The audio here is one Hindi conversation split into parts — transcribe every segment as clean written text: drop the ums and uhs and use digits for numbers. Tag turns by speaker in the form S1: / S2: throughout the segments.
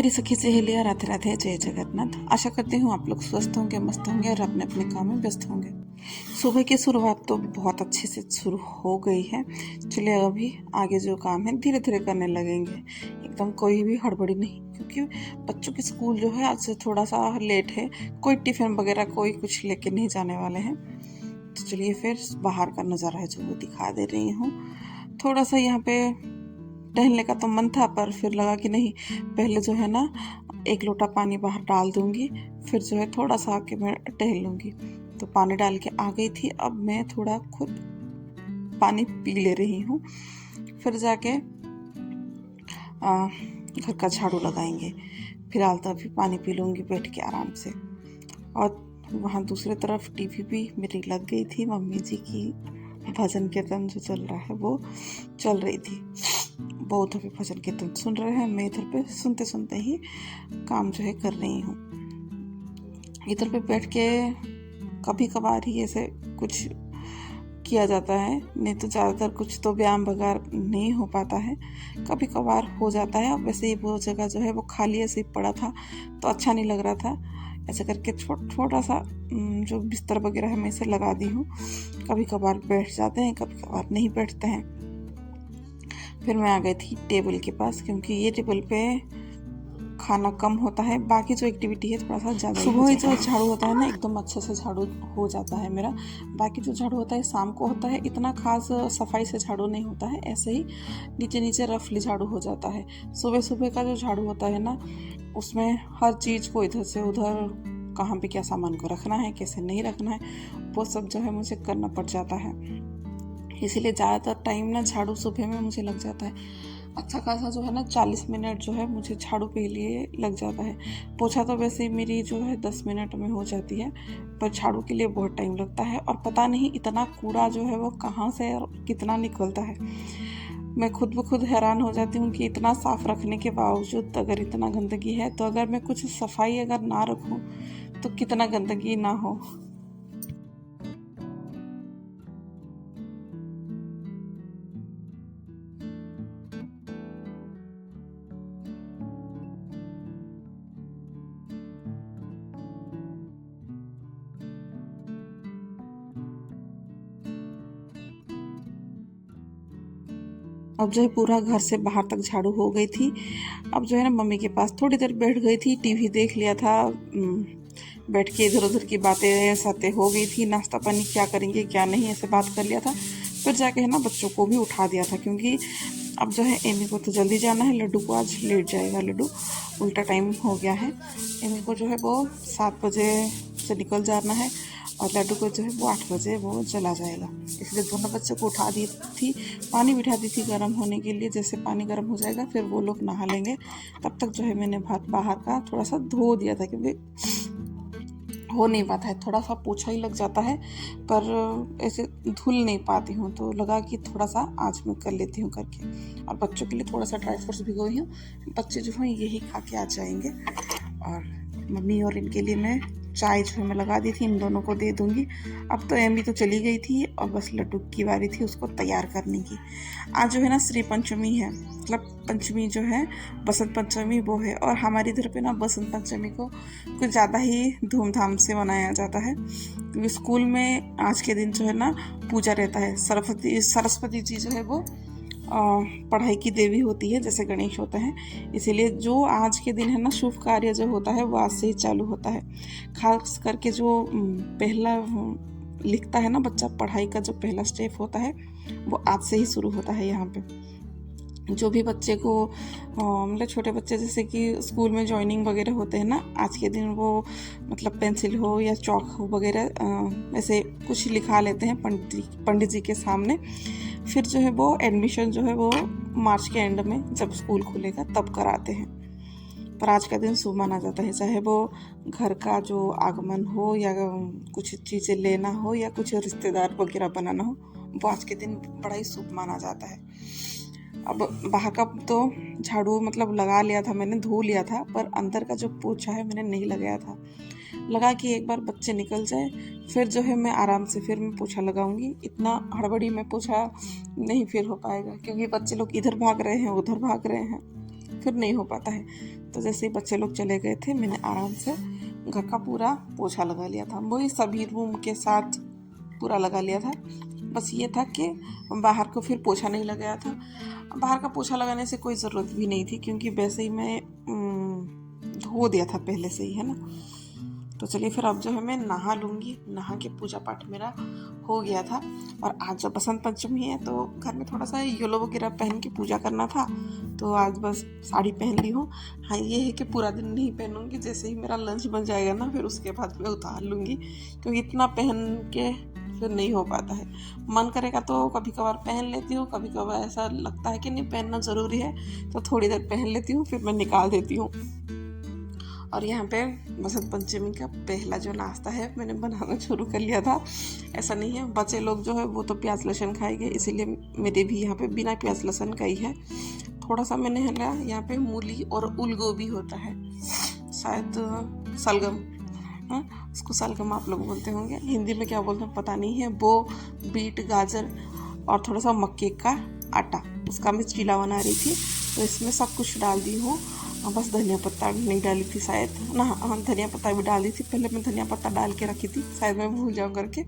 S1: मेरी सखी सहेलियां, राधे राधे, जय जगन्नाथ। आशा करती हूँ आप लोग स्वस्थ होंगे, मस्त होंगे और अपने अपने काम में व्यस्त होंगे। सुबह की शुरुआत तो बहुत अच्छे से शुरू हो गई है। चलिए अभी आगे जो काम है धीरे धीरे करने लगेंगे, एकदम कोई भी हड़बड़ी नहीं, क्योंकि बच्चों की स्कूल जो है आज से थोड़ा सा लेट है। कोई टिफिन वगैरह कोई कुछ लेके नहीं जाने वाले हैं। तो चलिए फिर बाहर का नज़ारा है जो वो दिखा दे रही हूँ। थोड़ा सा यहाँ पे टहलने का तो मन था, पर फिर लगा कि नहीं, पहले जो है ना एक लोटा पानी बाहर डाल दूंगी, फिर जो है थोड़ा सा आके मैं टहल लूंगी। तो पानी डाल के आ गई थी। अब मैं थोड़ा खुद पानी पी ले रही हूँ, फिर जाके घर का झाड़ू लगाएंगे। फिलहाल तो अभी पानी पी लूँगी बैठ के आराम से। और वहाँ दूसरी तरफ टीवी भी मेरी लग गई थी, मम्मी जी की भजन कीर्तन जो चल रहा है वो चल रही थी। वो उधर पे भजन कीर्तन सुन रहे हैं, मैं इधर पे सुनते सुनते ही काम जो है कर रही हूँ। इधर पे बैठ के कभी कभार ही ऐसे कुछ किया जाता है, नहीं तो ज़्यादातर कुछ तो व्यायाम वगैरह नहीं हो पाता है। कभी कभार हो जाता है। अब वैसे ही वो जगह जो है वो खाली ऐसे ही पड़ा था तो अच्छा नहीं लग रहा था। ऐसे करके छोटा सा जो बिस्तर वगैरह है मैं इसे लगा दी हूँ। कभी कभार बैठ जाते हैं, कभी कभार नहीं बैठते हैं। फिर मैं आ गई थी टेबल के पास, क्योंकि ये टेबल पे खाना कम होता है, बाकी जो एक्टिविटी है थोड़ा सा ज़्यादा। सुबह ही जो झाड़ू होता है ना एकदम अच्छे से झाड़ू हो जाता है मेरा। बाकी जो झाड़ू होता है शाम को होता है, इतना खास सफाई से झाड़ू नहीं होता है, ऐसे ही नीचे नीचे रफली झाड़ू हो जाता है। सुबह सुबह का जो झाड़ू होता है ना, उसमें हर चीज़ को इधर से उधर, कहाँ पे क्या सामान को रखना है, कैसे नहीं रखना है, वो सब जो है मुझे करना पड़ जाता है। इसीलिए ज़्यादातर टाइम ना झाड़ू सुबह में मुझे लग जाता है। अच्छा खासा जो है ना 40 मिनट जो है मुझे झाड़ू के लिए लग जाता है। पोछा तो वैसे ही मेरी जो है 10 मिनट में हो जाती है, पर झाड़ू के लिए बहुत टाइम लगता है। और पता नहीं इतना कूड़ा जो है वो कहाँ से और कितना निकलता है। मैं खुद ब खुद हैरान हो जाती हूँ कि इतना साफ रखने के बावजूद अगर इतना गंदगी है, तो अगर मैं कुछ सफाई अगर ना रखूँ तो कितना गंदगी ना हो। अब जो है पूरा घर से बाहर तक झाड़ू हो गई थी। अब जो है ना मम्मी के पास थोड़ी देर बैठ गई थी, टीवी देख लिया था। बैठ के इधर उधर की बातें सातें हो गई थी, नाश्ता पानी क्या करेंगे क्या नहीं ऐसे बात कर लिया था। फिर जाके है ना बच्चों को भी उठा दिया था, क्योंकि अब जो है एमी को तो जल्दी जाना है, लड्डू को आज लेट जाएगा। लड्डू उल्टा टाइम हो गया है। एमी को जो है वो 7 बजे से निकल जाना है और लड्डू को जो है वो 8 बजे वो चला जाएगा। इसलिए दोनों बच्चों को उठा दी थी, पानी बिठा दी थी गर्म होने के लिए। जैसे पानी गर्म हो जाएगा फिर वो लोग नहा लेंगे। तब तक जो है मैंने भात बाहर का थोड़ा सा धो दिया था, क्योंकि हो नहीं पाता है, थोड़ा सा पोछा ही लग जाता है, पर ऐसे धुल नहीं पाती हूँ। तो लगा कि थोड़ा सा आज मैं कर लेती हूँ करके। और बच्चों के लिए थोड़ा सा ड्राई फ्रूट्स भिगोई हूँ, बच्चे जो हैं यही खा के आ जाएंगे। और मम्मी और इनके लिए मैं चाय जो है मैं लगा दी थी, इन दोनों को दे दूंगी। अब तो एमी तो चली गई थी और बस लड्डू की बारी थी उसको तैयार करने की। आज जो है ना श्री पंचमी है, मतलब पंचमी जो है बसंत पंचमी वो है। और हमारे इधर पे ना बसंत पंचमी को कुछ ज़्यादा ही धूमधाम से मनाया जाता है, क्योंकि स्कूल में आज के दिन जो है ना पूजा रहता है। सरस्वती जी जो है वो पढ़ाई की देवी होती है, जैसे गणेश होता है। इसीलिए जो आज के दिन है ना शुभ कार्य जो होता है वो आज से ही चालू होता है। खास करके जो पहला लिखता है ना बच्चा, पढ़ाई का जो पहला स्टेप होता है वो आज से ही शुरू होता है। यहाँ पे जो भी बच्चे को मतलब छोटे बच्चे जैसे कि स्कूल में ज्वाइनिंग वगैरह होते हैं ना, आज के दिन वो मतलब पेंसिल हो या चौक हो वगैरह ऐसे कुछ लिखा लेते हैं पंडित जी के सामने। फिर जो है वो एडमिशन जो है वो मार्च के एंड में जब स्कूल खुलेगा तब कराते हैं। पर आज का दिन शुभ माना जाता है, चाहे वो घर का जो आगमन हो या कुछ चीज़ें लेना हो या कुछ रिश्तेदार वगैरह बनाना हो, वो आज के दिन बड़ा ही शुभ माना जाता है। अब बाहर का तो झाड़ू मतलब लगा लिया था मैंने, धो लिया था, पर अंदर का जो पोछा है मैंने नहीं लगाया था। लगा कि एक बार बच्चे निकल जाए फिर जो है मैं आराम से फिर मैं पोछा लगाऊंगी। इतना हड़बड़ी में पोछा नहीं फिर हो पाएगा, क्योंकि बच्चे लोग इधर भाग रहे हैं उधर भाग रहे हैं, फिर नहीं हो पाता है। तो जैसे ही बच्चे लोग चले गए थे मैंने आराम से घर का पूरा पोछा लगा लिया था। वही सभी रूम के साथ पूरा लगा लिया था। बस ये था कि बाहर को फिर पोछा नहीं लगाया था। बाहर का पोछा लगाने से कोई ज़रूरत भी नहीं थी क्योंकि वैसे ही मैं धो दिया था पहले से ही, है ना। तो चलिए फिर अब जो है मैं नहा लूँगी। नहा के पूजा पाठ मेरा हो गया था। और आज जो बसंत पंचमी है तो घर में थोड़ा सा येलो वगैरह पहन के पूजा करना था, तो आज बस साड़ी पहन ली हूँ। हाँ, ये है कि पूरा दिन नहीं पहनूंगी, जैसे ही मेरा लंच बन जाएगा ना फिर उसके बाद मैं उतार लूँगी, क्योंकि इतना पहन के फिर नहीं हो पाता है। मन करेगा तो कभी कभार पहन लेती हूँ, कभी कभार ऐसा लगता है कि नहीं पहनना ज़रूरी है तो थोड़ी देर पहन लेती हूँ, फिर मैं निकाल देती हूँ। और यहाँ पे बसंत पंचमी का पहला जो नाश्ता है मैंने बनाना शुरू कर लिया था। ऐसा नहीं है, बच्चे लोग जो है वो तो प्याज लहसुन खाएंगे, इसीलिए मेरे भी यहाँ पे बिना प्याज लहसुन का ही है। थोड़ा सा मैंने है ना यहाँ पे मूली और उलगोभी होता है, शायद सलगम, उसको सलगम आप लोग बोलते होंगे, हिंदी में क्या बोलते हैं पता नहीं है, वो बीट गाजर और थोड़ा सा मक्के का आटा, उसका मैं चीला बना रही थी। तो इसमें सब कुछ डाल दी हूँ, बस धनिया पत्ता नहीं डाली थी शायद ना, हाँ धनिया पत्ता भी डाल दी थी। पहले मैं धनिया पत्ता डाल के रखी थी, शायद मैं भूल जाऊँ करके।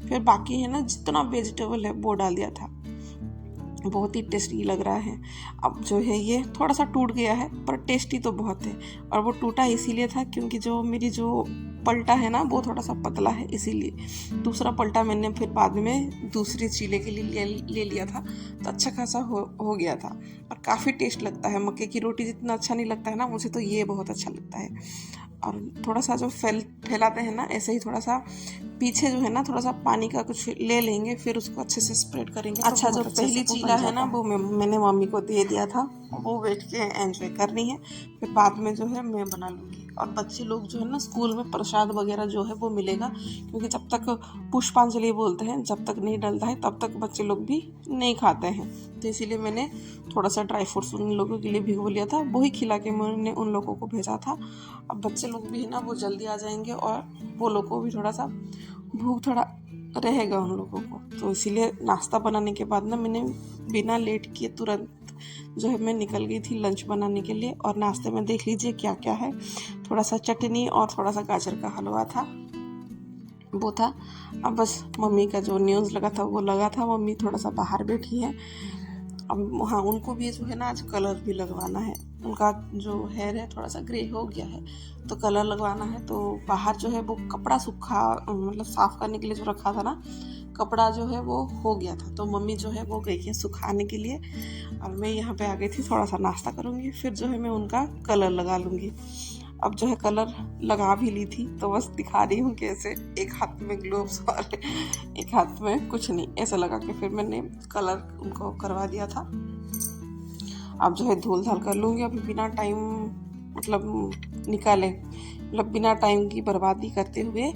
S1: फिर बाकी है ना जितना वेजिटेबल है वो डाल दिया था। बहुत ही टेस्टी लग रहा है। अब जो है ये थोड़ा सा टूट गया है पर टेस्टी तो बहुत है। और वो टूटा इसीलिए था क्योंकि जो मेरी जो पलटा है ना वो थोड़ा सा पतला है, इसीलिए। दूसरा पलटा मैंने फिर बाद में दूसरे चीले के लिए ले लिया था, तो अच्छा खासा हो गया था। और काफ़ी टेस्ट लगता है। मक्के की रोटी जितना अच्छा नहीं लगता है ना, मुझे तो ये बहुत अच्छा लगता है। और थोड़ा सा जो फैलाते हैं ना, ऐसे ही थोड़ा सा पीछे जो है ना थोड़ा सा पानी का कुछ ले लेंगे, फिर उसको अच्छे से स्प्रेड करेंगे। अच्छा, जो पहली चीला है ना वो मैंने मम्मी को दे दिया था, वो बैठ के एंजॉय करनी है, फिर बाद में जो है मैं बना लूँगी। और बच्चे लोग जो है ना स्कूल में प्रसाद वगैरह जो है वो मिलेगा, क्योंकि जब तक पुष्पांजलि बोलते हैं, जब तक नहीं डलता है तब तक बच्चे लोग भी नहीं खाते हैं। तो इसीलिए मैंने थोड़ा सा ड्राई फ्रूट्स उन लोगों के लिए भिगो लिया था, वही खिला के मैंने उन लोगों को भेजा था। अब बच्चे लोग भी है ना वो जल्दी आ जाएंगे और वो लोग को भी थोड़ा सा भूख थोड़ा रहेगा उन लोगों को, तो इसीलिए नाश्ता बनाने के बाद ना मैंने बिना लेट किए तुरंत जो है मैं निकल गई थी लंच बनाने के लिए। और नाश्ते में देख लीजिए क्या क्या है, थोड़ा सा चटनी और थोड़ा सा गाजर का हलवा था, वो था। अब बस मम्मी का जो न्यूज़ लगा था वो लगा था, मम्मी थोड़ा सा बाहर बैठी है। अब हाँ, उनको भी जो है ना आज कलर भी लगवाना है, उनका जो हेयर है थोड़ा सा ग्रे हो गया है तो कलर लगवाना है। तो बाहर जो है वो कपड़ा सूखा मतलब साफ़ करने के लिए जो रखा था ना, कपड़ा जो है वो हो गया था, तो मम्मी जो है वो गई है सुखाने के लिए। और मैं यहाँ पे आ गई थी, थोड़ा सा नाश्ता करूँगी, फिर जो है मैं उनका कलर लगा लूँगी। अब जो है कलर लगा भी ली थी, तो बस दिखा रही हूँ कैसे, एक हाथ में ग्लोव्स और एक हाथ में कुछ नहीं, ऐसा लगा के फिर मैंने कलर उनको करवा दिया था। अब जो है धुल धाल कर लूँगी, अभी बिना टाइम मतलब निकाले, मतलब बिना टाइम की बर्बादी करते हुए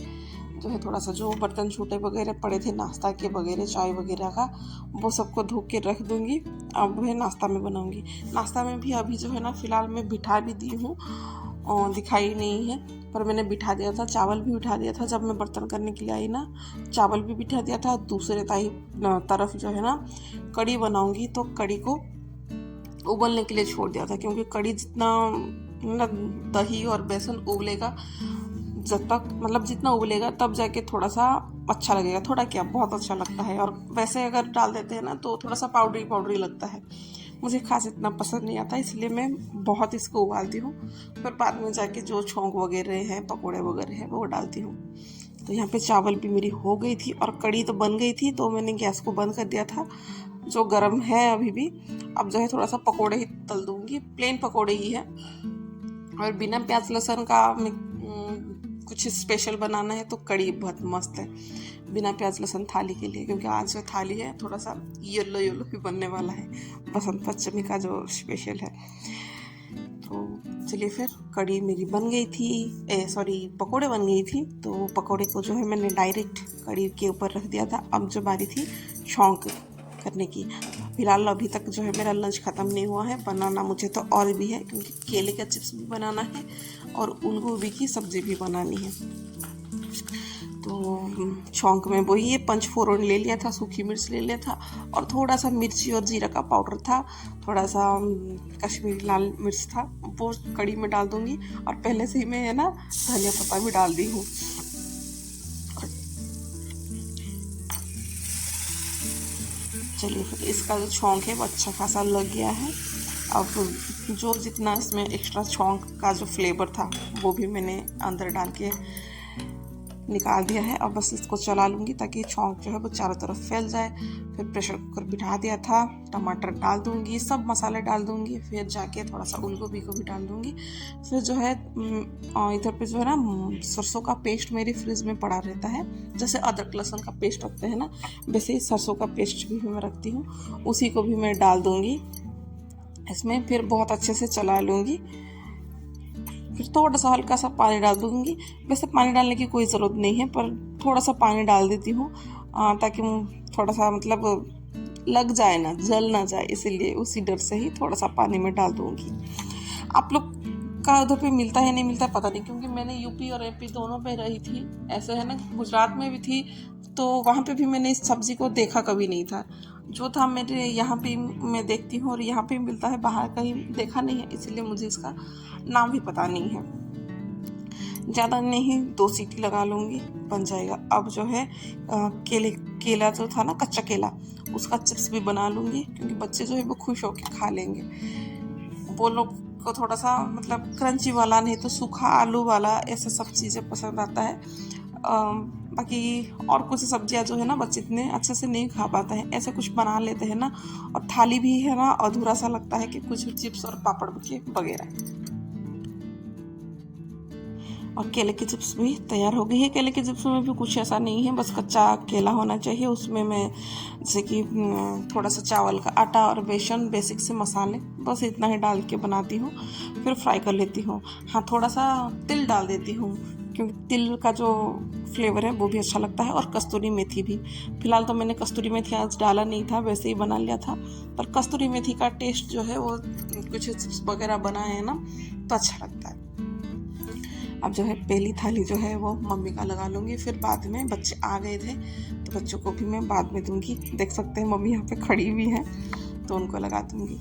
S1: जो है थोड़ा सा जो बर्तन छोटे वगैरह पड़े थे नाश्ता के वगैरह चाय वगैरह का, वो सबको धो के रख दूँगी। अब वह नाश्ता में बनाऊँगी। नाश्ता में भी अभी जो है ना फ़िलहाल मैं बिठा भी दी हूँ, दिखाई नहीं है पर मैंने बिठा दिया था। चावल भी बिठा दिया था, जब मैं बर्तन करने के लिए आई ना चावल भी बिठा दिया था। दूसरे तरफ जो है ना कड़ी बनाऊँगी, तो कड़ी को उबलने के लिए छोड़ दिया था, क्योंकि कड़ी जितना मतलब दही और बेसन उबलेगा, जब तक मतलब जितना उबलेगा तब जाके थोड़ा सा अच्छा लगेगा, थोड़ा क्या बहुत अच्छा लगता है। और वैसे अगर डाल देते हैं ना तो थोड़ा सा पाउडरी लगता है, मुझे खास इतना पसंद नहीं आता, इसलिए मैं बहुत इसको उबालती हूँ, फिर बाद में जाके जो छोंक वगैरह है पकोड़े वगैरह है वो डालती हूँ। तो यहाँ पे चावल भी मेरी हो गई थी और कड़ी तो बन गई थी, तो मैंने गैस को बंद कर दिया था, जो गर्म है अभी भी। अब जो है थोड़ा सा पकोड़े ही तल दूँगी, प्लेन पकोड़े ही है, और बिना प्याज लहसुन का कुछ स्पेशल बनाना है तो कड़ी बहुत मस्त है बिना प्याज लहसुन थाली के लिए, क्योंकि आज जो थाली है थोड़ा सा येलो भी बनने वाला है, बसंत पंचमी का जो स्पेशल है। तो चलिए फिर कड़ी मेरी बन गई थी, पकोड़े बन गई थी, तो पकोड़े को जो है मैंने डायरेक्ट कड़ी के ऊपर रख दिया था। अब जो बारी थी छौंक करने की, फिलहाल अभी तक जो है मेरा लंच ख़त्म नहीं हुआ है, बनाना मुझे तो और भी है, क्योंकि केले का चिप्स भी बनाना है और उलगोभी की सब्ज़ी भी बनानी है। तो छौंक में वही ये पंचफोरन ले लिया था, सूखी मिर्च ले लिया था और थोड़ा सा मिर्ची और जीरा का पाउडर था, थोड़ा सा कश्मीरी लाल मिर्च था, वो कड़ी में डाल दूंगी। और पहले से ही मैं है ना धनिया पत्ता भी डाल दी हूँ। चलिए फिर इसका जो छौंक है वो अच्छा खासा लग गया है। अब जो जितना इसमें एक्स्ट्रा छौंक का जो फ्लेवर था वो भी मैंने अंदर डाल के निकाल दिया है। अब बस इसको चला लूँगी ताकि छौंक जो है वो चारों तरफ फैल जाए। फिर प्रेशर कुकर बिठा दिया था, टमाटर डाल दूँगी, सब मसाले डाल दूँगी, फिर जाके थोड़ा सा उल गोभी को भी डाल दूँगी। फिर जो है इधर पे जो है ना सरसों का पेस्ट मेरी फ्रिज में पड़ा रहता है, जैसे अदरक लहसुन का पेस्ट रखते हैं ना वैसे ही सरसों का पेस्ट भी मैं रखती हूँ, उसी को भी मैं डाल दूँगी इसमें। फिर बहुत अच्छे से चला लूँगी। फिर थोड़ा सा हल्का सा पानी डाल दूँगी। वैसे पानी डालने की कोई ज़रूरत नहीं है पर थोड़ा सा पानी डाल देती हूँ ताकि थोड़ा सा मतलब लग जाए ना, जल ना जाए, इसीलिए उसी डर से ही थोड़ा सा पानी में डाल दूँगी। आप लोग का उधर पे मिलता है नहीं मिलता पता नहीं, क्योंकि मैंने यूपी और एपी दोनों पे रही थी, ऐसे है ना, गुजरात में भी थी तो वहाँ पे भी मैंने इस सब्ज़ी को देखा कभी नहीं था। जो था मेरे यहाँ पे मैं देखती हूँ और यहाँ पे मिलता है, बाहर कहीं देखा नहीं है, इसीलिए मुझे इसका नाम भी पता नहीं है। ज़्यादा नहीं 2 सीटी लगा लूँगी, बन जाएगा। अब जो है केला जो था ना कच्चा केला, उसका चिप्स भी बना लूँगी, क्योंकि बच्चे जो है वो खुश होकर खा लेंगे। वो लोग को थोड़ा सा मतलब क्रंची वाला नहीं तो सूखा आलू वाला ऐसा सब चीज़ें पसंद आता है। बाकी और कुछ सब्जियां जो है ना बच्चे इतने अच्छे से नहीं खा पाते हैं, ऐसे कुछ बना लेते हैं ना, और थाली भी है ना अधूरा सा लगता है कि कुछ चिप्स और पापड़ के वगैरह। और केले की चिप्स भी तैयार हो गई है। केले के चिप्स में भी कुछ ऐसा नहीं है, बस कच्चा केला होना चाहिए। उसमें मैं जैसे कि थोड़ा सा चावल का आटा और बेसन, बेसिक से मसाले, बस इतना ही डाल के बनाती हूँ, फिर फ्राई कर लेती हूँ। हाँ, थोड़ा सा तिल डाल देती हूँ क्योंकि तिल का जो फ्लेवर है वो भी अच्छा लगता है, और कस्तूरी मेथी भी। फिलहाल तो मैंने कस्तूरी मेथी आज डाला नहीं था, वैसे ही बना लिया था, पर कस्तूरी मेथी का टेस्ट जो है वो कुछ चिप्स वगैरह बनाए हैं ना तो अच्छा लगता है। अब जो है पहली थाली जो है वो मम्मी का लगा लूँगी, फिर बाद में बच्चे आ गए थे तो बच्चों को भी मैं बाद में दूँगी। देख सकते हैं मम्मी यहाँ पे खड़ी हुई है तो उनको लगा दूँगी।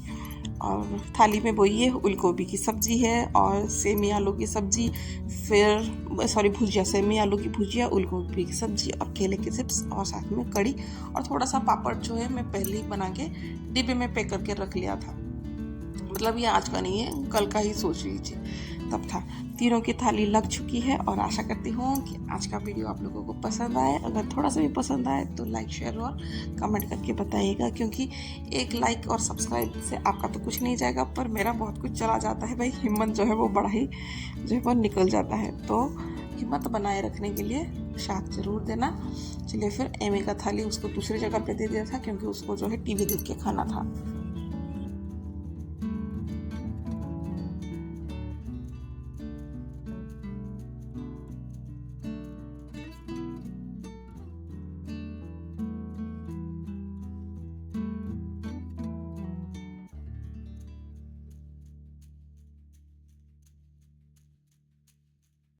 S1: और थाली में वही है, उल गोभी की सब्ज़ी है और सेमी आलू की सब्ज़ी, फिर भुजिया, सेमी आलू की भुजिया, उल गोभी की सब्ज़ी और केले के चिप्स, और साथ में कड़ी और थोड़ा सा पापड़ जो है मैं पहले ही बना के डिब्बे में पैक करके रख लिया था। मतलब ये आज का नहीं है, कल का ही सोच लीजिए, तब था। तीनों की थाली लग चुकी है और आशा करती हूँ कि आज का वीडियो आप लोगों को पसंद आए। अगर थोड़ा सा भी पसंद आए तो लाइक, शेयर और कमेंट करके बताइएगा, क्योंकि एक लाइक और सब्सक्राइब से आपका तो कुछ नहीं जाएगा पर मेरा बहुत कुछ चला जाता है भाई। हिम्मत जो है वो बड़ा ही जो है वो निकल जाता है, तो हिम्मत बनाए रखने के लिए साथ ज़रूर देना। चलिए फिर एमी का थाली उसको दूसरी जगह पे दे दिया था क्योंकि उसको जो है टीवी देख के खाना था।